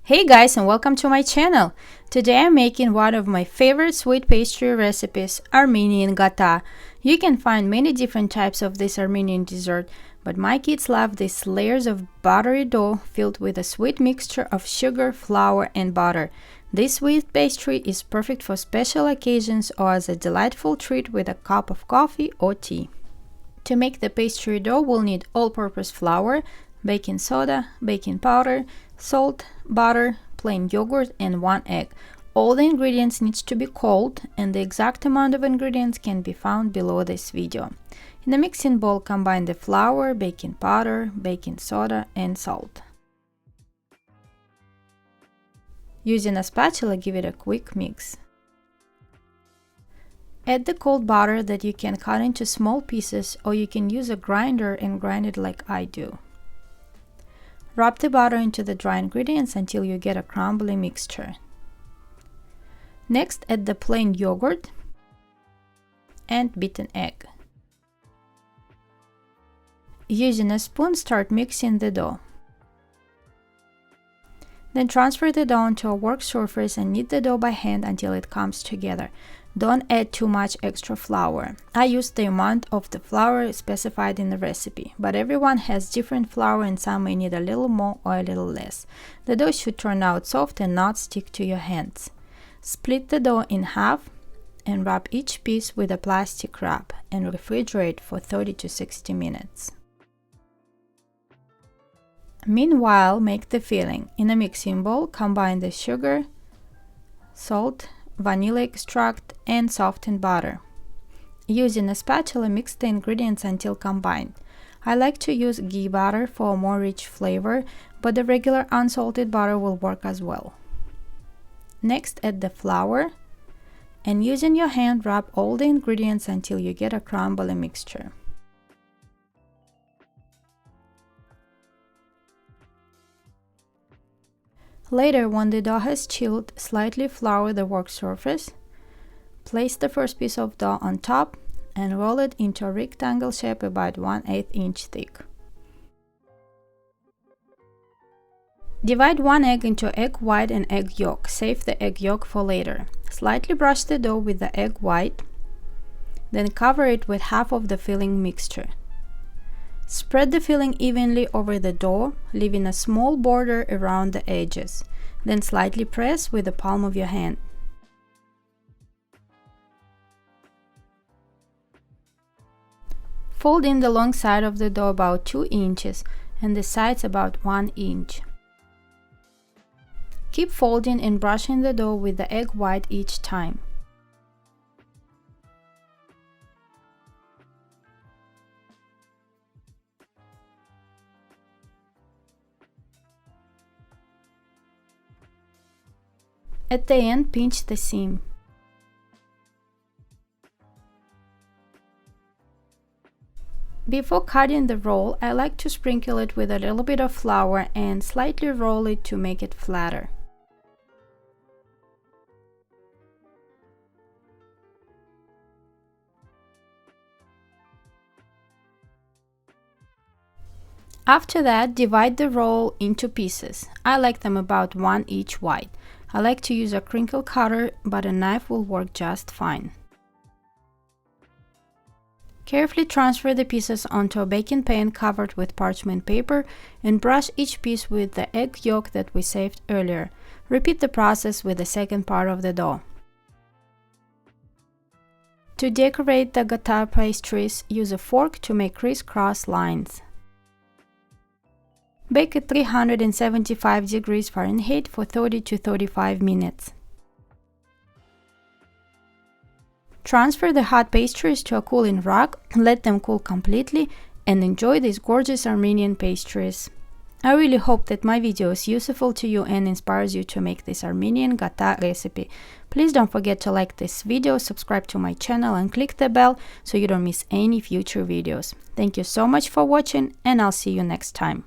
Hey guys, and welcome to my channel. Today I'm making one of my favorite sweet pastry recipes, Armenian Gata. You can find many different types of this Armenian dessert, but my kids love these layers of buttery dough filled with a sweet mixture of sugar, flour and butter. This sweet pastry is perfect for special occasions or as a delightful treat with a cup of coffee or tea. To make the pastry dough, we'll need all-purpose flour, baking soda, baking powder, salt, butter, plain yogurt and 1 egg. All the ingredients need to be cold, and the exact amount of ingredients can be found below this video. In a mixing bowl, combine the flour, baking powder, baking soda and salt. Using a spatula, give it a quick mix. Add the cold butter that you can cut into small pieces, or you can use a grinder and grind it like I do. Rub the butter into the dry ingredients until you get a crumbly mixture. Next, add the plain yogurt and beaten egg. Using a spoon, start mixing the dough. Then transfer the dough onto a work surface and knead the dough by hand until it comes together. Don't add too much extra flour. I used the amount of the flour specified in the recipe, but everyone has different flour and some may need a little more or a little less. The dough should turn out soft and not stick to your hands. Split the dough in half and wrap each piece with a plastic wrap and refrigerate for 30 to 60 minutes. Meanwhile, make the filling. In a mixing bowl, combine the sugar, salt, vanilla extract and softened butter. Using a spatula, mix the ingredients until combined. I like to use ghee butter for a more rich flavor, but the regular unsalted butter will work as well. Next, add the flour and using your hand, rub all the ingredients until you get a crumbly mixture. Later, when the dough has chilled, slightly flour the work surface. Place the first piece of dough on top and roll it into a rectangle shape about 1/8 inch thick. Divide 1 egg into egg white and egg yolk. Save the egg yolk for later. Slightly brush the dough with the egg white, then cover it with half of the filling mixture. Spread the filling evenly over the dough, leaving a small border around the edges. Then slightly press with the palm of your hand. Fold in the long side of the dough about 2 inches and the sides about 1 inch. Keep folding and brushing the dough with the egg white each time. At the end, pinch the seam. Before cutting the roll, I like to sprinkle it with a little bit of flour and slightly roll it to make it flatter. After that, divide the roll into pieces. I like them about 1 each wide. I like to use a crinkle cutter, but a knife will work just fine. Carefully transfer the pieces onto a baking pan covered with parchment paper and brush each piece with the egg yolk that we saved earlier. Repeat the process with the second part of the dough. To decorate the gata pastries, use a fork to make crisscross lines. Bake at 375 degrees Fahrenheit for 30 to 35 minutes. Transfer the hot pastries to a cooling rack, let them cool completely, and enjoy these gorgeous Armenian pastries. I really hope that my video is useful to you and inspires you to make this Armenian Gata recipe. Please don't forget to like this video, subscribe to my channel and click the bell so you don't miss any future videos. Thank you so much for watching, and I'll see you next time.